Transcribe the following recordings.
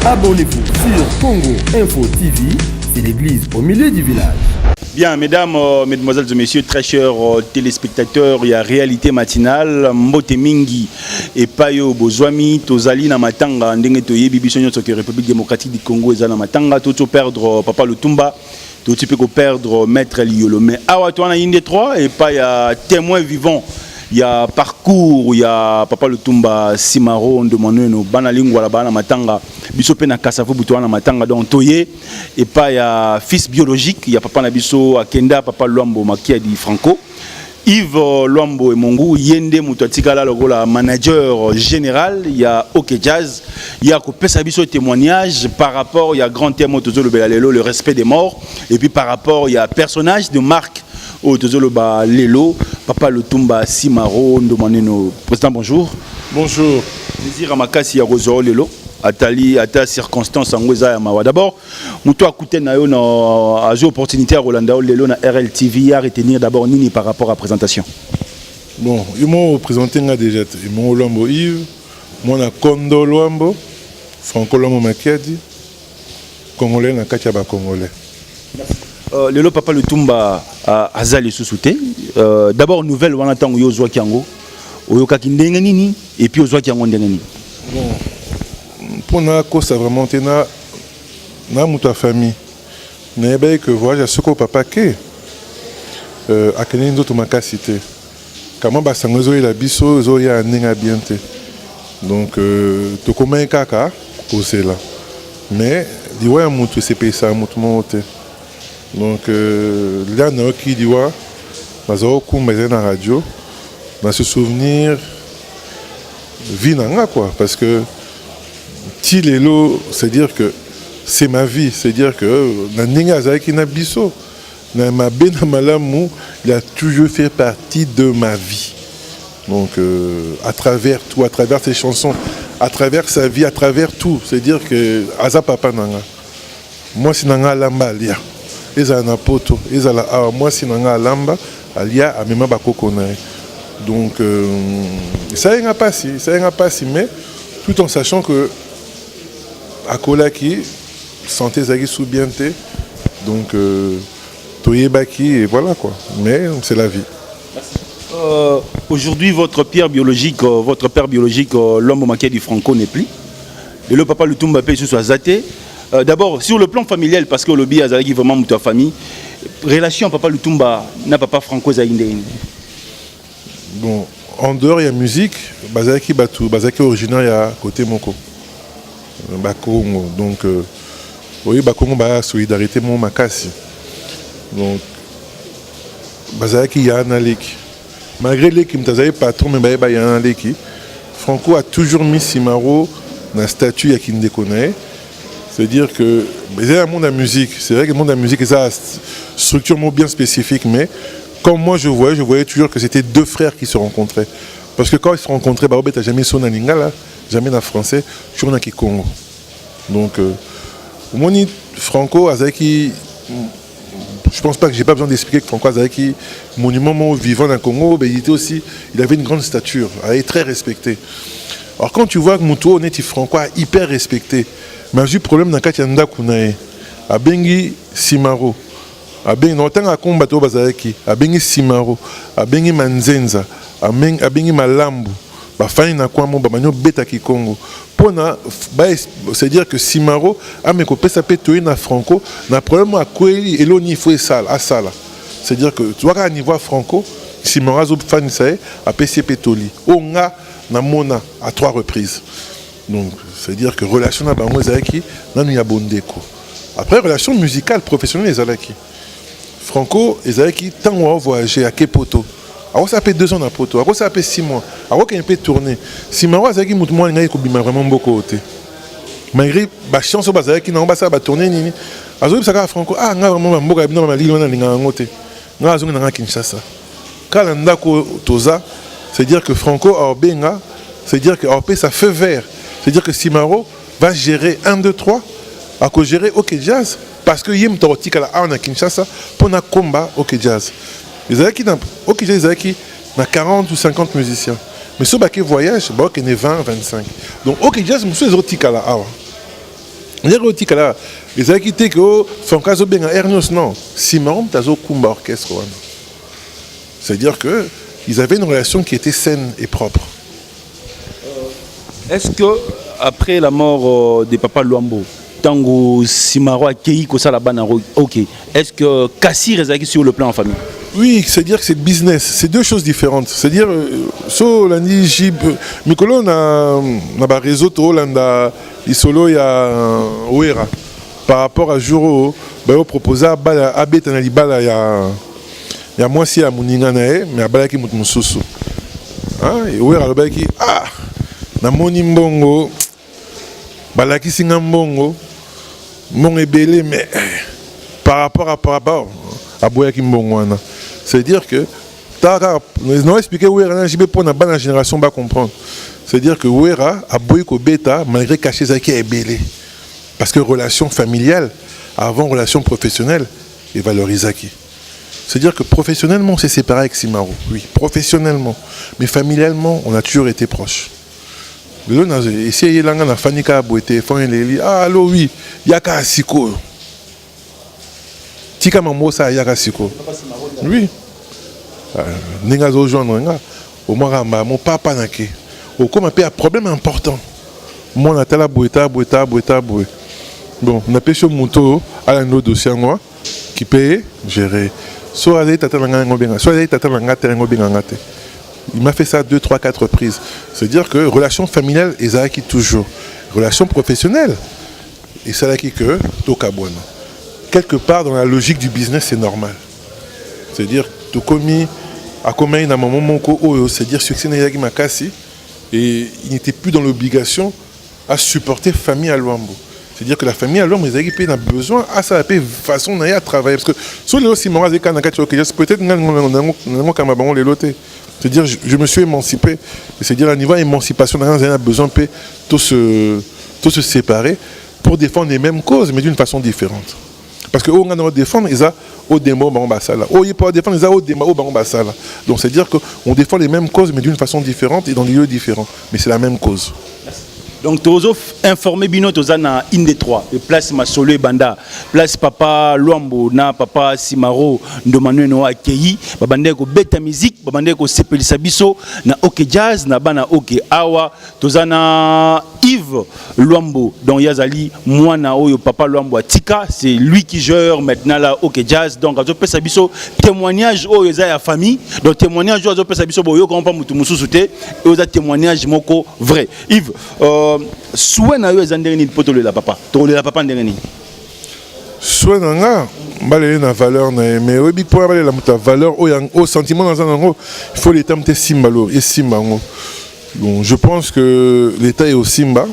Abonnez-vous sur Congo Info TV, c'est l'église au milieu du village. Bien, mesdames, mesdemoiselles et messieurs, très chers téléspectateurs, il y a réalité matinale, Mbote Mingi et Payo Bozwami, Tozali na Matanga, Ndenge Toye, Bibiso Nyotso, République démocratique du Congo, Ezana Matanga, Toto perdre Papa Lutumba, Toto peut perdre Maître Liolo. Mais Awa Toana Inde 3, et pas il y a témoin vivant. Il y a parcours, il y a Papa Lutumba Simaro, on demande nos banalingwa la matanga, biso pena kasafo butoana matanga donc toye et pas il y a fils biologique, il y a Papa Nabiso Akenda, Papa Luambo Makia di Franco, Yves Luambo et Mongu, Yende Mutatikala la manager général, il y a OK Jazz, il y a Kopesa Biso témoignage par rapport il y a grand témoin Tozo le Belalelo, le respect des morts et puis par rapport il y a personnage de marque au Tozoloba Lelo, Papa Lutumba Simaro, Ndomaneno. Président, bonjour. Bonjour. Désir Amakasi Yarozo Lelo, Atali, Ata circonstance en Weza Yamawa. D'abord, Moutou Akoute Nayo na Azo opportunité à Rolanda Lelo na RLTV à retenir d'abord Nini par rapport à la présentation. Bon, ils m'ont présenté déjà. Ils m'ont Luambo Yves, moi na Kondo Luambo, Franco Luambo Makiadi, Congolais na Katiaba Congolais. Lelo Papa Lutumba Azali Sousouté. D'abord, nouvelle, on attend Yozwa Kiango, Oyoka Kindengenini, et puis Yozwa Kiango Ndengeni. Bon, pour nous, ça vraiment na muta famille. N'ebe que voilà, ce que papa ké, à Kenin d'autres macacité. Comment basangozo il a biso, zo ya nenga biente. Donc, to comment kaka, posé là. Mais, dis-moi, mutu c'est payé ça, mutu monte. Donc là, on a qui dit dans la radio, dans ce souvenir, vinanga quoi, parce que Tilelo, c'est-à-dire que c'est ma vie, c'est-à-dire que il a toujours fait partie de ma vie. Donc à travers tout, à travers ses chansons, à travers sa vie, à travers tout, c'est-à-dire que Aza Papa Nanga, moi c'est Nanga Lambalia. Ezana poto, ezala moi si nanga lamba alia amema bakoko na. Donc ça y a passé, mais tout en sachant que akolaki santé zaki sous bienté. Donc toyebaki et voilà quoi. Mais c'est la vie. Aujourd'hui votre père biologique, l'homme maquillé du Franco n'est plus. Et le Papa Lutumba paye sur Zaté. D'abord, sur le plan familial, parce que le lobby a vraiment ta famille, relation Papa Lutumba n'a Papa Franco Zaïndé. Bon, en dehors il y a musique, Bazaki Batou, Bazaki originaire il y a côté Moko. Bakongo, donc oui, Bakongo ba solidarité mon makasi. Donc Bazaki Yana Leki. Malgré les qui m'tazaï patron mais ba Yana Leki, Franco a toujours mis Simaro dans la statue à qui ne déconne. C'est-à-dire que c'est un monde de la musique. C'est vrai que le monde de la musique, ça a une structure bien spécifique, mais comme moi je voyais toujours que c'était deux frères qui se rencontraient. Parce que quand ils se rencontraient, tu n'as jamais sonné en lingala, jamais en français, toujours en Congo. Donc, mon Franco, Azaki, je pense pas que j'ai pas besoin d'expliquer que Franco Azaki, monument vivant dans le Congo, il avait une grande stature, il est très respecté. Alors quand tu vois que Moutou, on est Franco hyper respecté, mais j'ai eu problème dans le cas de Kounae, à Bengi Simaro, à Bengi, non, tant à combattre au Bazareki, à Bengi Simaro, à Bengi Manzenza, à Bengi Malambu, à Fani Nakwamo, à Manyo Beta Kikongo. C'est-à-dire que Simaro a mes copains ça peut tuer na Franco, n'a problème à quoi il est faut à Sala. C'est-à-dire que tu vois qu'à niveau Franco, Simaro a Fani Sae, à PCP Toli, Onga, na Mona, à 3 reprises. Donc, c'est-à-dire que relation à Bango Zaki, nan y a bondeko. Après, relation musicale, professionnelle, les Zalaki. Franco et Zaki, tant on a voyagé à Kepoto. Alors, ça fait 2 ans à Poto. Alors, ça fait 6 mois. Alors, qu'il y a un peu tourné. Si Maro Zaki, moi, il y a vraiment beaucoup. Malgré la chance de Zaki, on va tourner. Alors, ça Franco, ah, on a vraiment beaucoup de gens qui ont été on a Kinshasa. Quand on a Toza, c'est-à-dire que Franco a Benga, c'est-à-dire que ça fait vert. C'est-à-dire que Simaro va gérer 1, 2, 3, à cause gérer OK Jazz. Parce que Yem Torotik à la Kinshasa pour un combat OK Jazz. Les OK Jazz, ils ont 40 ou 50 musiciens. Mais ceux qui voyagent, ils ont 20, 25. Donc OK Jazz, monsieur, ils ont à la là, les acquittés que Franco zo bien Hernios non, Simon tazo kumba orchestre. C'est-à-dire que ils avaient une relation qui était saine et propre. Est-ce que après la mort de Papa Luambo, Tango Simaro a Kei Kosa la Banaro, ok, est-ce que Kassi est sur le plan en famille? Oui, c'est-à-dire que c'est le business, c'est deux choses différentes. C'est-à-dire, so l'année Jib, Mikolo na ba réseau to Hollanda, isolo ya Ouera. Par rapport à Juro, ba yo proposa bala abeta na libala ya mwasi ya muninga na e, mais abala ki mutu mususu. Hein, et Ouera lo ba ki na moni mbongo bala ki singa mbongo mon ebele mais par rapport à boya ki mbongo wana. C'est-à-dire que, nous expliquer Ouera, je vais pour la génération va comprendre. C'est-à-dire que Ouera a beaucoup de bêta malgré cacher Zaki est belé. Parce que relation familiale, avant relation professionnelle, est valorisée. C'est-à-dire que professionnellement, on s'est séparé avec Simaro. Oui, professionnellement. Mais familialement, on a toujours été proches. Ici, il y a un Fanika Boete, ah, allô, oui, il y a qu'à Siko. Tika Mamosa Yaka Siko. Oui. Nenga zo joindre au moins mon papa nake. Au comme un problème important. Moi na tala boeta. Bon, on a pêché moto à la no dossier moi qui paye gérer. Soit aller tata nga ngobinga, soit aller tata nga terrain ngobinga ngate. Il m'a fait ça 2, 3, 4 reprises. C'est-à-dire que relation familiale est qui toujours. Relation professionnelle et ça qui que tokabono. Quelque part dans la logique du business, c'est normal. C'est-à-dire que commis à commun dans mon moment, c'est-à-dire succès n'ayaki makasi et il n'était plus dans l'obligation à supporter famille à Luambo. C'est-à-dire que la famille à Luambo, ils avaient a besoin à ça paix façon d'aller à travailler parce que sur les aussi morales peut-être les lotés. C'est-à-dire je me suis émancipé. C'est-à-dire à niveau émancipation, on a besoin de tout se séparer pour défendre les mêmes causes mais d'une façon différente. Parce que on a défendre ils a au démo bambasala. Oh il peut défendre ils a au démo bambasala. Donc c'est dire que on défend les mêmes causes mais d'une façon différente et dans des lieux différents. Mais c'est la même cause. Donc tozo informé bino tozana inde 3 de place Masolo et Banda place Papa Luambo na Papa Simaro ndomano no akei babande ko beta musique babande ko sepelisa biso na OK jazz na bana OK awa tozana Yves Luambo donc yazali mwana oyo Papa Luambo atika c'est lui qui gère maintenant la OK jazz donc azo pesa biso témoignage oyo za ya famille donc témoignage oyo azo pesa biso boyo ko pa mutu mususu te et oza témoignage moko vrai Yves souhait na yo ezandeni potolo la papa tolo la papa ndengeni souhait nga balé na valeur na mais obi pour balé la muta valeur au sentiment dans un il faut l'état mte simbalo et simbango. Bon, je pense que l'état est au Simba.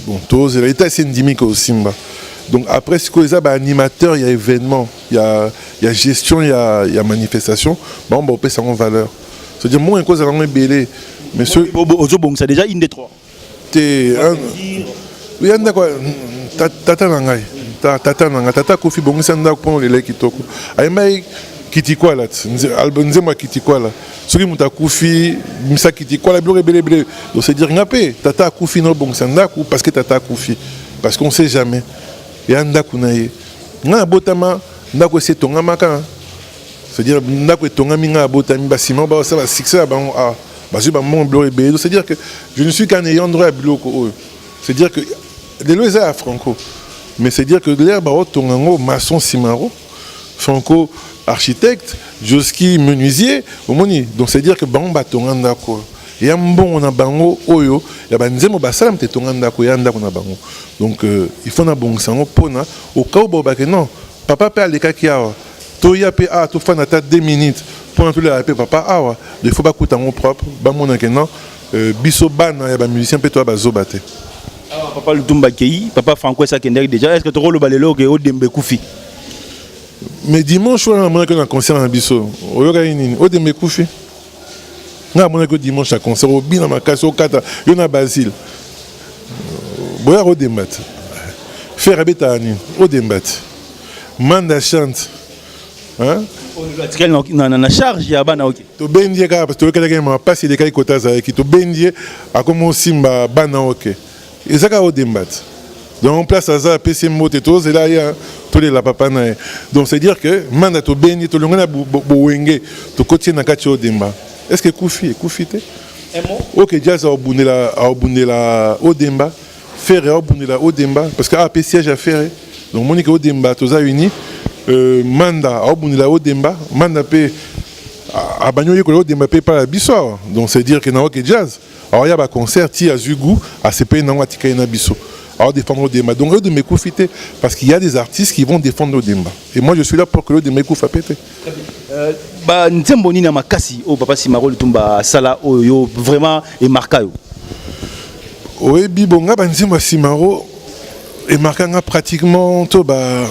Bon, l'état est endémique au Simba. Donc après ce que les animateurs, il y a événements, il y a gestion, il y a manifestation. Bon, on peut ça en valeur. C'est-à-dire moi une cause à l'enlever belé. Mais ce bon c'est déjà une des trois. Oui, anda quoi tata nangai. Tata kofi bon sanda pour les leki toko. Aimai kitikwa là. Albonzema kitikwa là. Soki muta kufi misa kitikwa la bleu. Donc c'est dire ngapé tata kufi no bon sanda parce que tata kufi parce qu'on sait jamais. Et anda kunaye. Nga botama ndako c'est tonga maka. C'est-à-dire ndako tonga minga botami basiment ba ça va succès ba a c'est-à-dire que je ne suis qu'un ayant droit à Biloko. C'est-à-dire que les lois à Franco. Mais c'est-à-dire que l'herbe à Tongango, maçon Simaro, Franco architecte, Joski menuisier, donc c'est-à-dire que Bamba Tongandako. Et un bon on a bango oyo, il y a banzemo basalam te Tongandako yanda on a bango. Donc il faut na bon sango pona au cas où non, papa peut aller kakia. Toya pe a to fanata 2 minutes. Pour tous les rappels, papa, il ne faut pas coûter mon propre. Biso bana, il y a des musiciens, peut-être bazo bate. Papa Lutumba Kei, papa Franco Sakendek déjà. Est-ce que tu as le balelo que Odembe Koufi? Mais dimanche, on a un concert en biso. Odembe Koufi. On a un dimanche à concert. Au bin, ma casse au kata. Il y a Basile. Boya Odembat. Faire abetani. Odembat. Manda chante. Hein? On a charge ya bana OK. To bendie ka parce que quelqu'un m'a passé des kai kota za ki to bendie a comme simba bana OK. Et ça ka odembat. Donc, place à ça, PC Motetos, et là, il y a tous les la papa. Donc, c'est-à-dire que, manda to beni, to longana bouwenge, to côté na kacho demba. Est-ce que Koufi te? Ok, jazz a obundé la Odemba, faire a obundé la Odemba, parce qu'il y a un siège à faire. Donc, Monique Odemba, tous a uni, manda a obundé la Odemba, manda pe, a bagno yeko la Odemba pe par la bissoire. Donc, c'est-à-dire que na ok jazz. Alors, il y a un concert, il y a Zugou, à CP, na watika na bisso. Alors, défendre Odemba. Donc, eux de me profiter, parce qu'il y a des artistes qui vont défendre Odemba. Et moi, je suis là pour que l'Odemba me péter. Bah, Nzembo Nina Makasi, oh papa Simaro Lutumba Sala, oh yo vraiment et marquayo. Oui, Bibonga, Nzembo Simaro est marqué pratiquement 80%.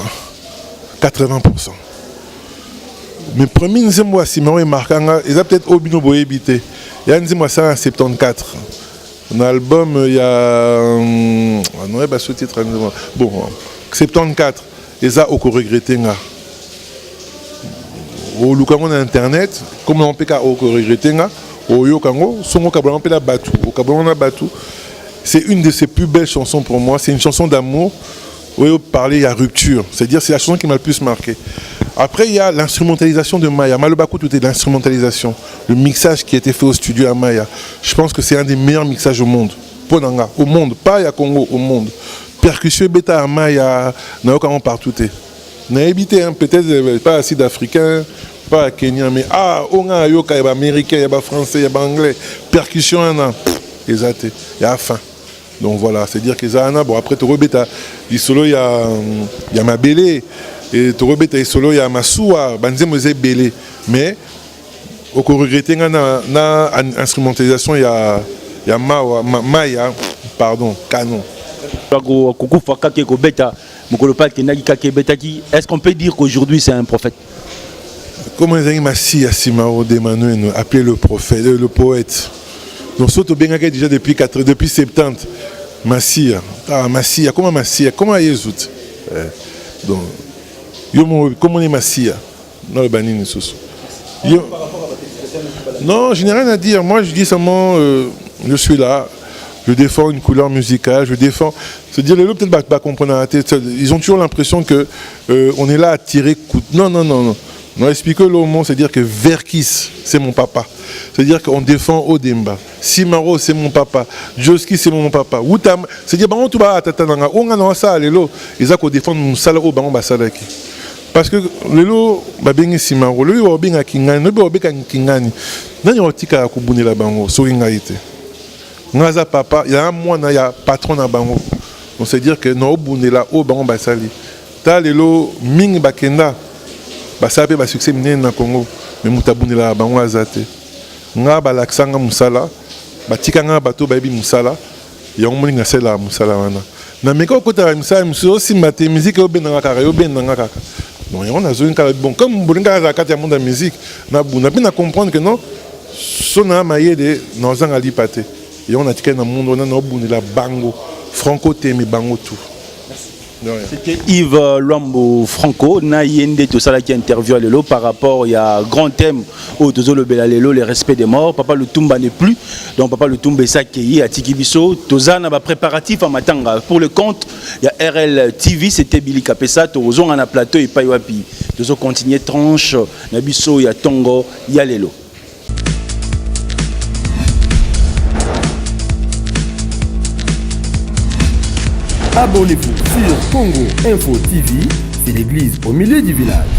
Mais premier Nzembo Simaro est marqué, il a peut-être Obino Boyebité. Il y a Nzembo Sala en 74. Dans l'album, il y a. Non, il y a ce titre. Bon, 74, ils ont encore regretté. Au Lukango internet, comme on peut regretter, au Yokango, son Kablan peut la battu. Au Kablan a battu. C'est une de ses plus belles chansons pour moi. C'est une chanson d'amour où il parlait, il y a rupture. C'est-à-dire, c'est la chanson qui m'a le plus marqué. Après, il y a l'instrumentalisation de Maya. Malobakou, tout est l'instrumentalisation. Le mixage qui a été fait au studio à Maya. Je pense que c'est un des meilleurs mixages au monde. Ponanga, au monde. Pas à Congo, au monde. Percussion bêta à Maya, Naokaron partout. N'a évité, peut-être pas assez d'Africains, pas à Kenya, mais on a yoka, il y a américain, il y a français, il y a anglais. Percussion, il y a fin. Donc voilà, c'est-à-dire que Zana, bon après tu rebeta, il solo il y a ma belé et tu rebeta il solo il y a ma soua, banzemo zé belé, mais au regretter na instrumentalisation il y a Maya, pardon, canon. Est-ce qu'on peut dire qu'aujourd'hui c'est un prophète? Comment les amis Massi Simaro d'Emmanuel appelé le prophète, le poète. Donc surtout bien déjà depuis 70. Massia, comment Massia, comment Jésus. Donc comment est Massia? Non le banini sous. Non, je n'ai rien à dire. Moi je dis seulement je suis là. Je défends une couleur musicale, je défends. C'est-à-dire, les gens peut-être pas comprendre la tête. Ils ont toujours l'impression que on est là à tirer coup. Non. Non, expliquer le mot, c'est-à-dire que Verkis, c'est mon papa. C'est-à-dire qu'on défend Odemba. Simaro, c'est mon papa. Joski, c'est mon papa. Wutam, c'est-à-dire, on a ça, ils ont défendre mon salaire au banc basalaki. Parce que les lots, ben Simaro, le lots bien à Kingani, le lots bien à Kingani. N'a pas tika kubuni la bango, soringaïté. Naza papa, il y a un mois, il y a patron à bango. On sait dire que non, bonne là, au bango basali. T'as les lots ming bakenda. Ça a succès dans Congo, mais mutabouni la bango azate. Nga balaksanga musala, batikanga bato baby musala, ya omoni na sela musala wana. Na meko kota musala muso si mate musique obenanga kaka obenanga kaka. Donc on a besoin de bon comme bolinga za kati ya monde musique, na buna bien comprendre que non sona mayede na zanga lipate. Et on a tika na monde on a obuni la bango, franco temi bango tout. C'était Yves Luambo Franco, Nayende, tout ça qui interviewe Lelo par rapport il y a un grand thème au Tozolo Belalelo, le respect des morts. Papa Lutumba n'est plus, donc Papa Lutumba Sakei à Tikibiso. Tozana va préparatif à Matanga. Pour le compte, il y a RL TV, c'était Billy Kapesa, Tozon a plateau et Paiwapi. Tozo continuer tranche, Nabiso, il y a Tongo, il y a Lelo. Abonnez-vous sur Congo Info TV, c'est l'église au milieu du village.